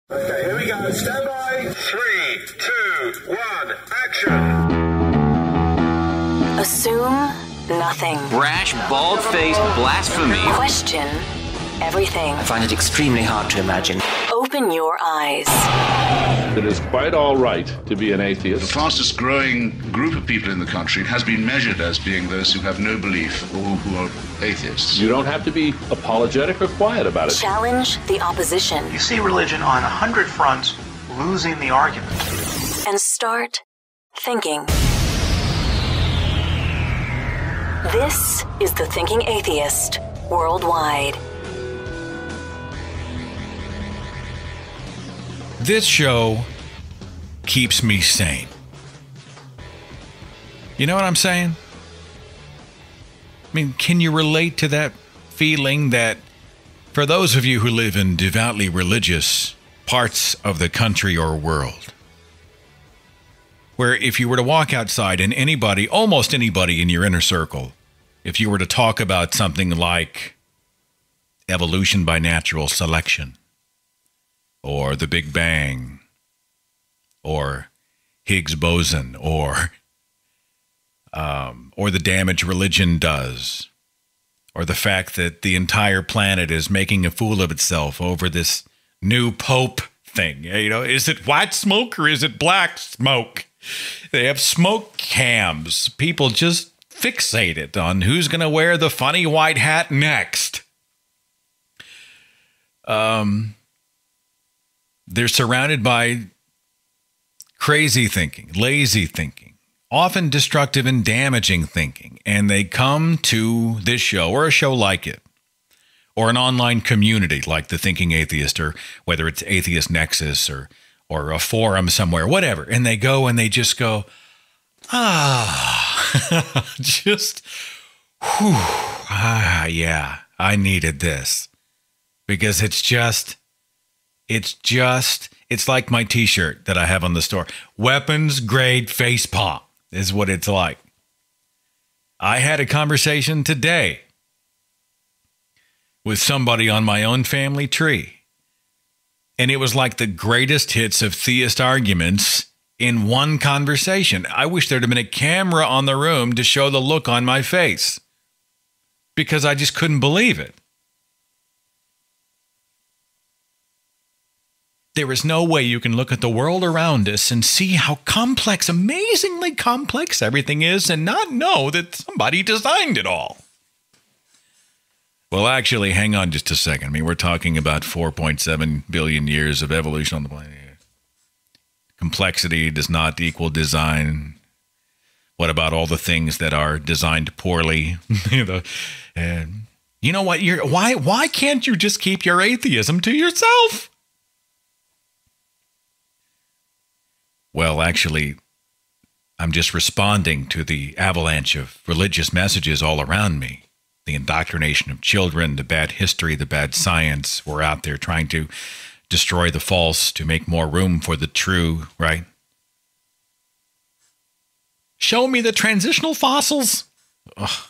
Okay, here we go. Stand by. 3, 2, 1, action. Assume nothing. Brash, bald-faced blasphemy. Question everything. I find it extremely hard to imagine. Open your eyes. It is quite all right to be an atheist. The fastest growing group of people in the country has been measured as being those who have no belief or who are atheists. You don't have to be apologetic or quiet about it. Challenge the opposition. You see religion on 100 fronts losing the argument. And start thinking. This is the Thinking Atheist worldwide. This show keeps me sane. You know what I'm saying? I mean, can you relate to that feeling that for those of you who live in devoutly religious parts of the country or world, where if you were to walk outside and anybody, almost anybody in your inner circle, if you were to talk about something like evolution by natural selection, or the Big Bang, or Higgs boson, or the damage religion does, or the fact that the entire planet is making a fool of itself over this new Pope thing. You know, is it white smoke or is it black smoke? They have smoke cams. People just fixated on who's going to wear the funny white hat next. They're surrounded by crazy thinking, lazy thinking, often destructive and damaging thinking. And they come to this show or a show like it, or an online community like the Thinking Atheist, or whether it's Atheist Nexus or a forum somewhere, whatever. And they go and they just go, just, yeah, I needed this. Because it's like my t-shirt that I have on the store. Weapons grade facepalm is what it's like. I had a conversation today with somebody on my own family tree. And it was like the greatest hits of theist arguments in one conversation. I wish there'd have been a camera on the room to show the look on my face, because I just couldn't believe it. There is no way you can look at the world around us and see how complex, amazingly complex everything is, and not know that somebody designed it all. Well, actually, hang on just a second. I mean, we're talking about 4.7 billion years of evolution on the planet. Complexity does not equal design. What about all the things that are designed poorly? You know what? Why can't you just keep your atheism to yourself? Well, actually, I'm just responding to the avalanche of religious messages all around me. The indoctrination of children, the bad history, the bad science. We're out there trying to destroy the false to make more room for the true, right? Show me the transitional fossils. Ugh.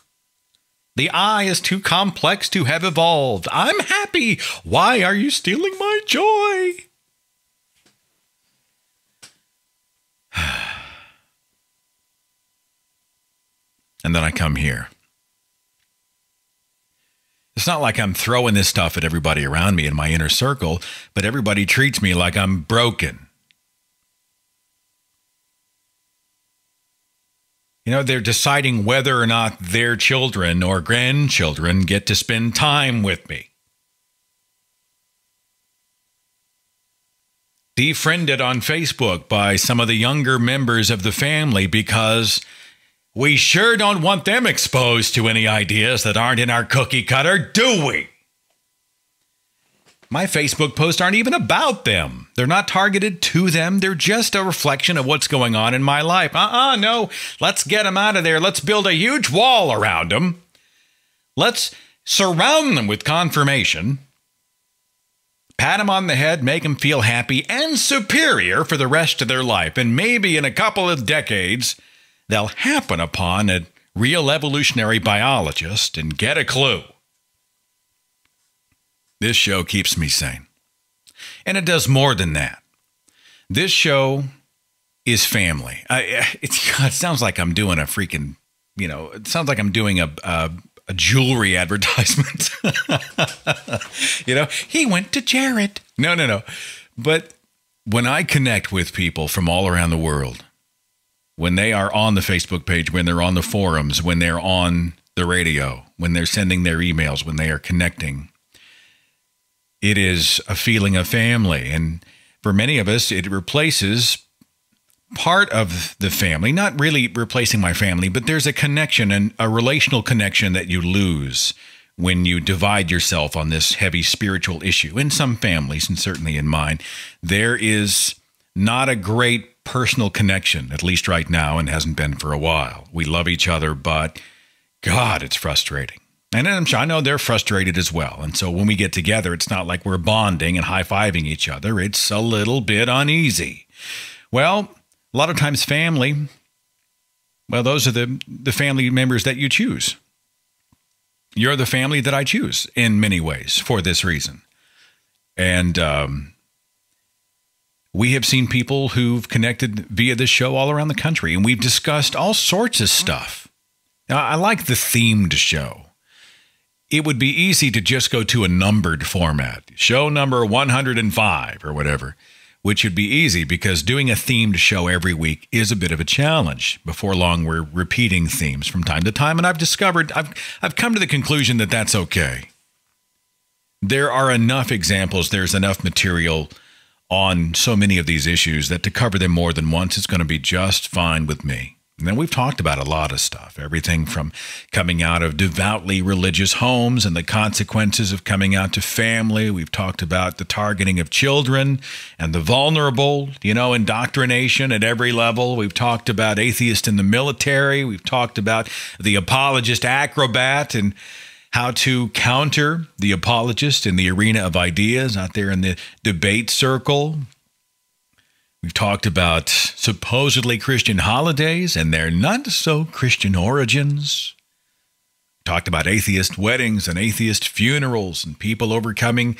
The eye is too complex to have evolved. I'm happy. Why are you stealing my joy? And then I come here. It's not like I'm throwing this stuff at everybody around me in my inner circle, but everybody treats me like I'm broken. You know, they're deciding whether or not their children or grandchildren get to spend time with me. Defriended on Facebook by some of the younger members of the family because we sure don't want them exposed to any ideas that aren't in our cookie cutter, do we? My Facebook posts aren't even about them. They're not targeted to them. They're just a reflection of what's going on in my life. No. Let's get them out of there. Let's build a huge wall around them. Let's surround them with confirmation. Pat them on the head, make them feel happy and superior for the rest of their life. And maybe in a couple of decades, they'll happen upon a real evolutionary biologist and get a clue. This show keeps me sane. And it does more than that. This show is family. It sounds like I'm doing a freaking, it sounds like I'm doing a jewelry advertisement. He went to Jared. No. But when I connect with people from all around the world, when they are on the Facebook page, when they're on the forums, when they're on the radio, when they're sending their emails, when they are connecting, it is a feeling of family. And for many of us, it replaces part of the family, not really replacing my family, but there's a connection and a relational connection that you lose when you divide yourself on this heavy spiritual issue. In some families, and certainly in mine, there is not a great personal connection, at least right now, and hasn't been for a while. We love each other, but God, it's frustrating. And I know they're frustrated as well. And so when we get together, it's not like we're bonding and high-fiving each other. It's a little bit uneasy. Well, a lot of times family, well, those are the family members that you choose. You're the family that I choose in many ways for this reason. And we have seen people who've connected via this show all around the country, and we've discussed all sorts of stuff. Now, I like the themed show. It would be easy to just go to a numbered format, show number 105 or whatever, which would be easy because doing a themed show every week is a bit of a challenge. Before long, we're repeating themes from time to time, and I've come to the conclusion that that's okay. There are enough examples, there's enough material on so many of these issues that to cover them more than once is going to be just fine with me. And then we've talked about a lot of stuff, everything from coming out of devoutly religious homes and the consequences of coming out to family. We've talked about the targeting of children and the vulnerable, indoctrination at every level. We've talked about atheists in the military. We've talked about the apologist acrobat and how to counter the apologist in the arena of ideas out there in the debate circle. We've talked about supposedly Christian holidays and their not so Christian origins. We talked about atheist weddings and atheist funerals and people overcoming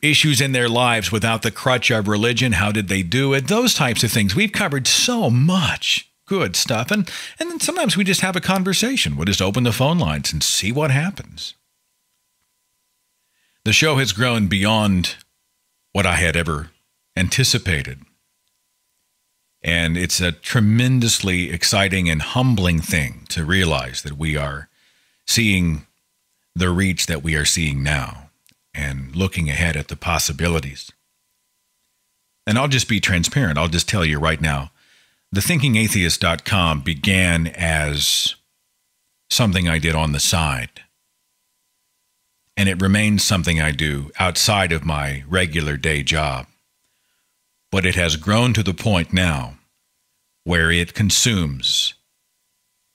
issues in their lives without the crutch of religion. How did they do it? Those types of things. We've covered so much good stuff. And then sometimes we just have a conversation. We'll just open the phone lines and see what happens. The show has grown beyond what I had ever anticipated. And it's a tremendously exciting and humbling thing to realize that we are seeing the reach that we are seeing now and looking ahead at the possibilities. And I'll just be transparent. I'll just tell you right now, the thinkingatheist.com began as something I did on the side. And it remains something I do outside of my regular day job. But it has grown to the point now where it consumes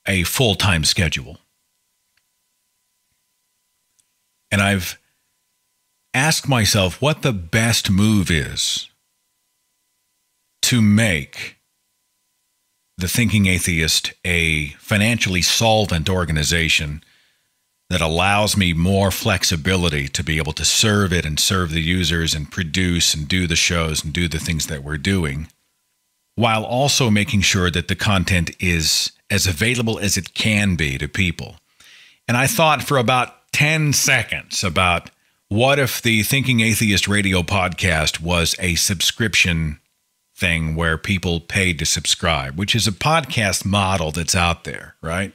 a full-time schedule. And I've asked myself what the best move is to make the Thinking Atheist a financially solvent organization that allows me more flexibility to be able to serve it and serve the users and produce and do the shows and do the things that we're doing, while also making sure that the content is as available as it can be to people. And I thought for about 10 seconds about what if the Thinking Atheist Radio podcast was a subscription thing where people paid to subscribe, which is a podcast model that's out there, right?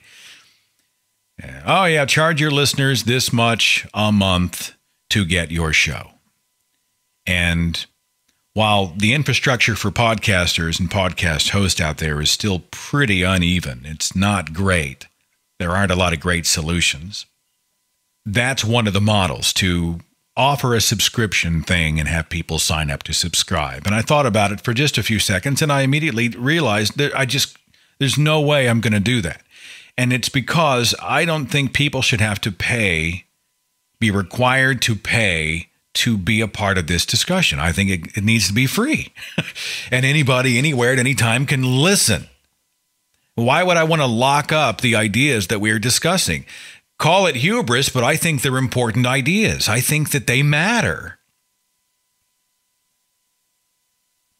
Oh, yeah, charge your listeners this much a month to get your show. And while the infrastructure for podcasters and podcast hosts out there is still pretty uneven, it's not great. There aren't a lot of great solutions. That's one of the models, to offer a subscription thing and have people sign up to subscribe. And I thought about it for just a few seconds, and I immediately realized that there's no way I'm going to do that. And it's because I don't think people should have to be required to pay to be a part of this discussion. I think it needs to be free. And anybody, anywhere, at any time can listen. Why would I want to lock up the ideas that we're discussing? Call it hubris, but I think they're important ideas. I think that they matter.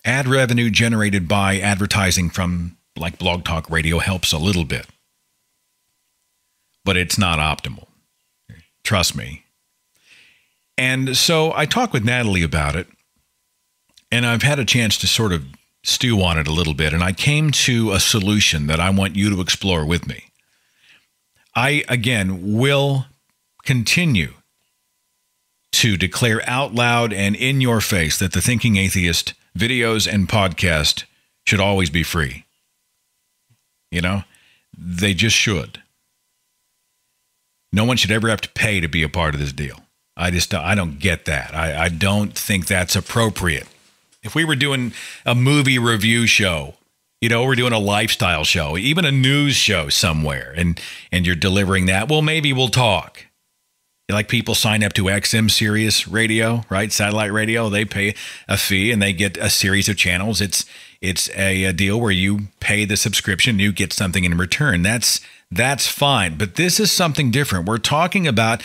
ad revenue generated by advertising from like Blog Talk Radio helps a little bit. But it's not optimal. Trust me. And so I talked with Natalie about it, and I've had a chance to sort of stew on it a little bit, and I came to a solution that I want you to explore with me. I, again, will continue to declare out loud and in your face that the Thinking Atheist videos and podcast should always be free. You know, they just should. No one should ever have to pay to be a part of this deal. I don't get that. I don't think that's appropriate. If we were doing a movie review show, you know, we're doing a lifestyle show, even a news show somewhere, and you're delivering that, well, maybe we'll talk. Like people sign up to XM Sirius Radio, right? Satellite radio, they pay a fee and they get a series of channels. It's a deal where you pay the subscription, you get something in return. That's fine. But this is something different. We're talking about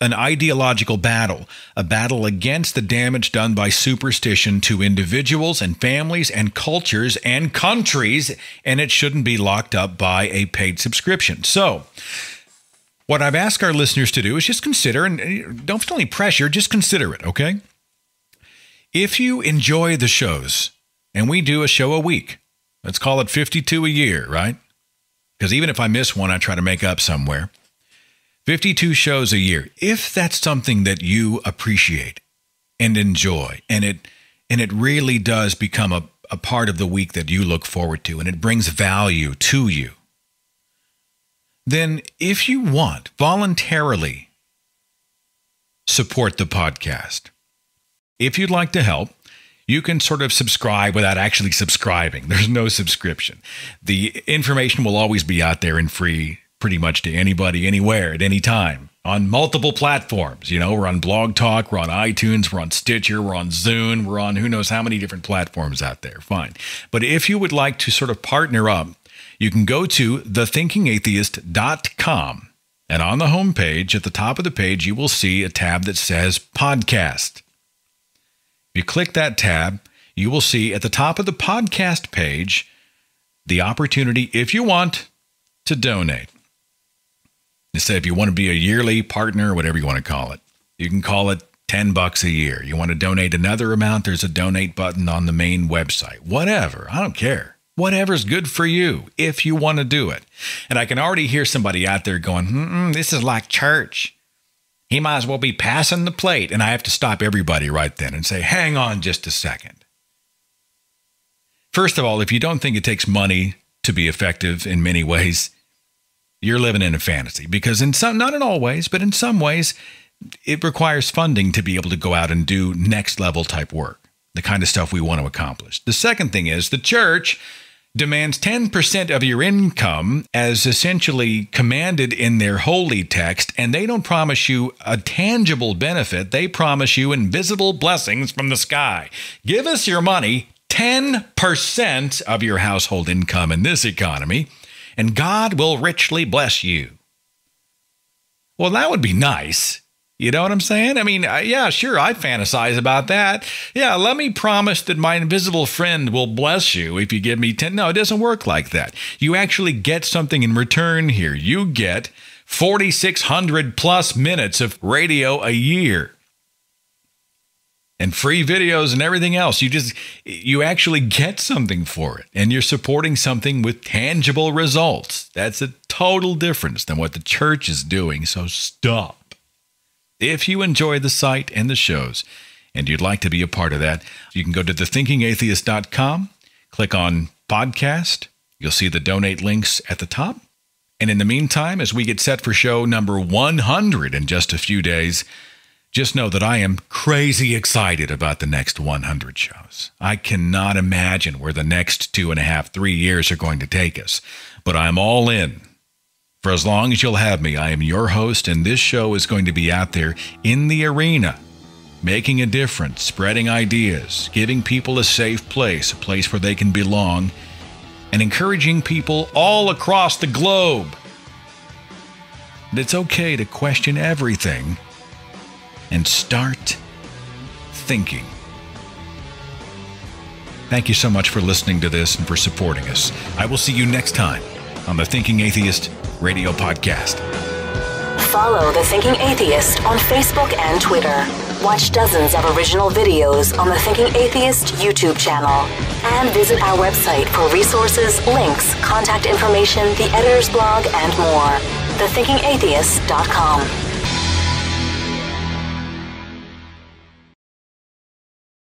an ideological battle, a battle against the damage done by superstition to individuals and families and cultures and countries, and it shouldn't be locked up by a paid subscription. So what I've asked our listeners to do is just consider, and don't feel any pressure, just consider it, okay? If you enjoy the shows, and we do a show a week, let's call it 52 a year, right? Because even if I miss one, I try to make up somewhere. 52 shows a year. If that's something that you appreciate and enjoy, and it really does become a part of the week that you look forward to, and it brings value to you, then if you want, voluntarily support the podcast. If you'd like to help, you can sort of subscribe without actually subscribing. There's no subscription. The information will always be out there and free pretty much to anybody, anywhere, at any time, on multiple platforms. You know, we're on Blog Talk, we're on iTunes, we're on Stitcher, we're on Zune, we're on who knows how many different platforms out there. Fine. But if you would like to sort of partner up, you can go to thethinkingatheist.com, and on the home page, at the top of the page, you will see a tab that says Podcast. If you click that tab, you will see at the top of the podcast page the opportunity, if you want, to donate. Instead, if you want to be a yearly partner, whatever you want to call it, you can call it $10 a year. You want to donate another amount, there's a donate button on the main website. Whatever, I don't care. Whatever's good for you, if you want to do it. And I can already hear somebody out there going, this is like church. He might as well be passing the plate. And I have to stop everybody right then and say, hang on just a second. First of all, if you don't think it takes money to be effective in many ways, you're living in a fantasy. Because in some, not in all ways, but in some ways, it requires funding to be able to go out and do next level type work, the kind of stuff we want to accomplish. The second thing is the church demands 10% of your income as essentially commanded in their holy text, and they don't promise you a tangible benefit. They promise you invisible blessings from the sky. Give us your money, 10% of your household income in this economy, and God will richly bless you. Well, that would be nice. You know what I'm saying? I mean, yeah, sure, I fantasize about that. Yeah, let me promise that my invisible friend will bless you if you give me 10. No, it doesn't work like that. You actually get something in return here. You get 4,600 plus minutes of radio a year. And free videos and everything else. You actually get something for it. And you're supporting something with tangible results. That's a total difference than what the church is doing. So stop. If you enjoy the site and the shows, and you'd like to be a part of that, you can go to thethinkingatheist.com, click on podcast. You'll see the donate links at the top. And in the meantime, as we get set for show number 100 in just a few days, just know that I am crazy excited about the next 100 shows. I cannot imagine where the next 2.5, 3 years are going to take us, but I'm all in. For as long as you'll have me, I am your host, and this show is going to be out there in the arena, making a difference, spreading ideas, giving people a safe place, a place where they can belong, and encouraging people all across the globe that it's okay to question everything and start thinking. Thank you so much for listening to this and for supporting us. I will see you next time on the Thinking Atheist Radio Podcast. Follow The Thinking Atheist on Facebook and Twitter. Watch dozens of original videos on the Thinking Atheist YouTube channel. And visit our website for resources, links, contact information, the editor's blog, and more. thethinkingatheist.com.